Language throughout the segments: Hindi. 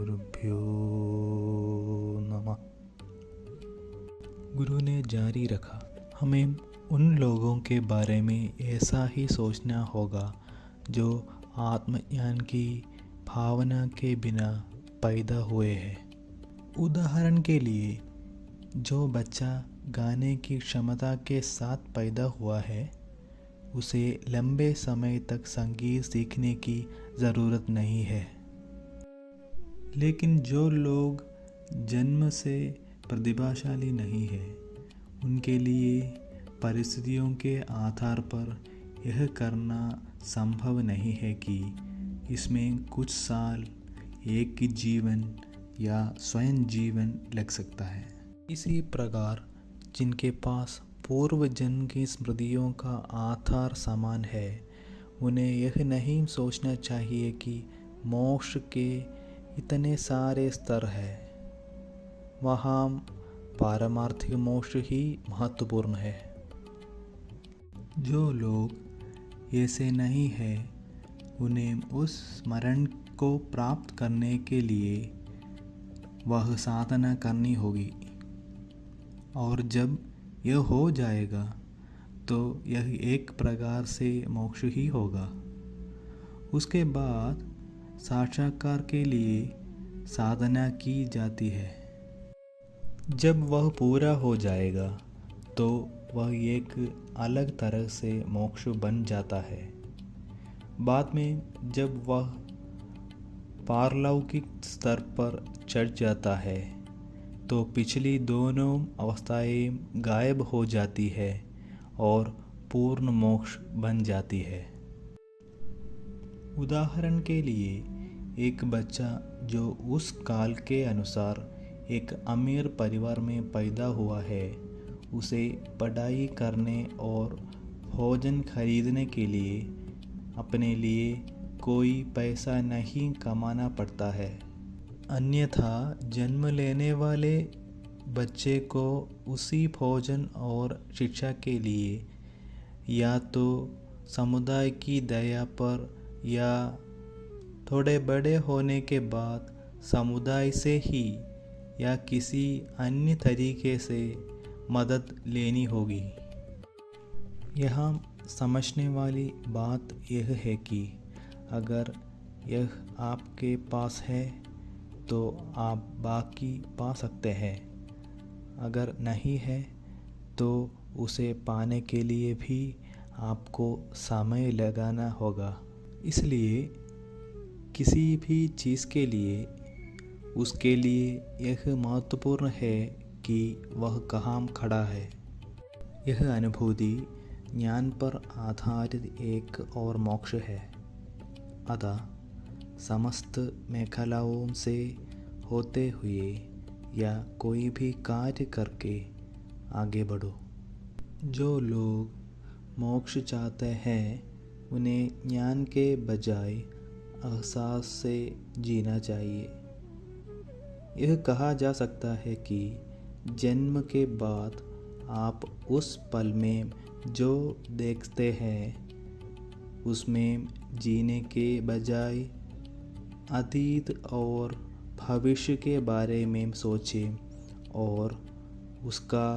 गुरुभ्यो नमः। गुरु ने जारी रखा, हमें उन लोगों के बारे में ऐसा ही सोचना होगा जो आत्मज्ञान की भावना के बिना पैदा हुए हैं। उदाहरण के लिए, जो बच्चा गाने की क्षमता के साथ पैदा हुआ है, उसे लंबे समय तक संगीत सीखने की ज़रूरत नहीं है। लेकिन जो लोग जन्म से प्रतिभाशाली नहीं है, उनके लिए परिस्थितियों के आधार पर यह करना संभव नहीं है कि इसमें कुछ साल, एक की जीवन या स्वयं जीवन लग सकता है। इसी प्रकार जिनके पास पूर्व जन्म की स्मृतियों का आधार समान है, उन्हें यह नहीं सोचना चाहिए कि मोक्ष के इतने सारे स्तर हैं। वहाँ पारमार्थिक मोक्ष ही महत्वपूर्ण है। जो लोग ऐसे नहीं हैं, उन्हें उस स्मरण को प्राप्त करने के लिए वह साधना करनी होगी, और जब यह हो जाएगा तो यह एक प्रकार से मोक्ष ही होगा। उसके बाद साक्षात्कार के लिए साधना की जाती है। जब वह पूरा हो जाएगा तो वह एक अलग तरह से मोक्ष बन जाता है। बाद में जब वह पारलौकिक स्तर पर चढ़ जाता है तो पिछली दोनों अवस्थाएं गायब हो जाती है और पूर्ण मोक्ष बन जाती है। उदाहरण के लिए, एक बच्चा जो उस काल के अनुसार एक अमीर परिवार में पैदा हुआ है, उसे पढ़ाई करने और भोजन खरीदने के लिए अपने लिए कोई पैसा नहीं कमाना पड़ता है। अन्यथा जन्म लेने वाले बच्चे को उसी भोजन और शिक्षा के लिए या तो समुदाय की दया पर या थोड़े बड़े होने के बाद समुदाय से ही या किसी अन्य तरीके से मदद लेनी होगी। यहाँ समझने वाली बात यह है कि अगर यह आपके पास है तो आप बाकी पा सकते हैं, अगर नहीं है तो उसे पाने के लिए भी आपको समय लगाना होगा। इसलिए किसी भी चीज़ के लिए उसके लिए यह महत्वपूर्ण है कि वह कहाँ खड़ा है। यह अनुभूति ज्ञान पर आधारित एक और मोक्ष है। अतः समस्त मेखलाओं से होते हुए या कोई भी कार्य करके आगे बढ़ो। जो लोग मोक्ष चाहते हैं, उन्हें ज्ञान के बजाय एहसास से जीना चाहिए। यह कहा जा सकता है कि जन्म के बाद आप उस पल में जो देखते हैं, उसमें जीने के बजाय अतीत और भविष्य के बारे में सोचें और उसका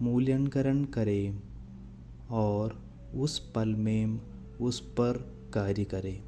मूल्यांकन करें और उस पल में उस पर कार्य करें।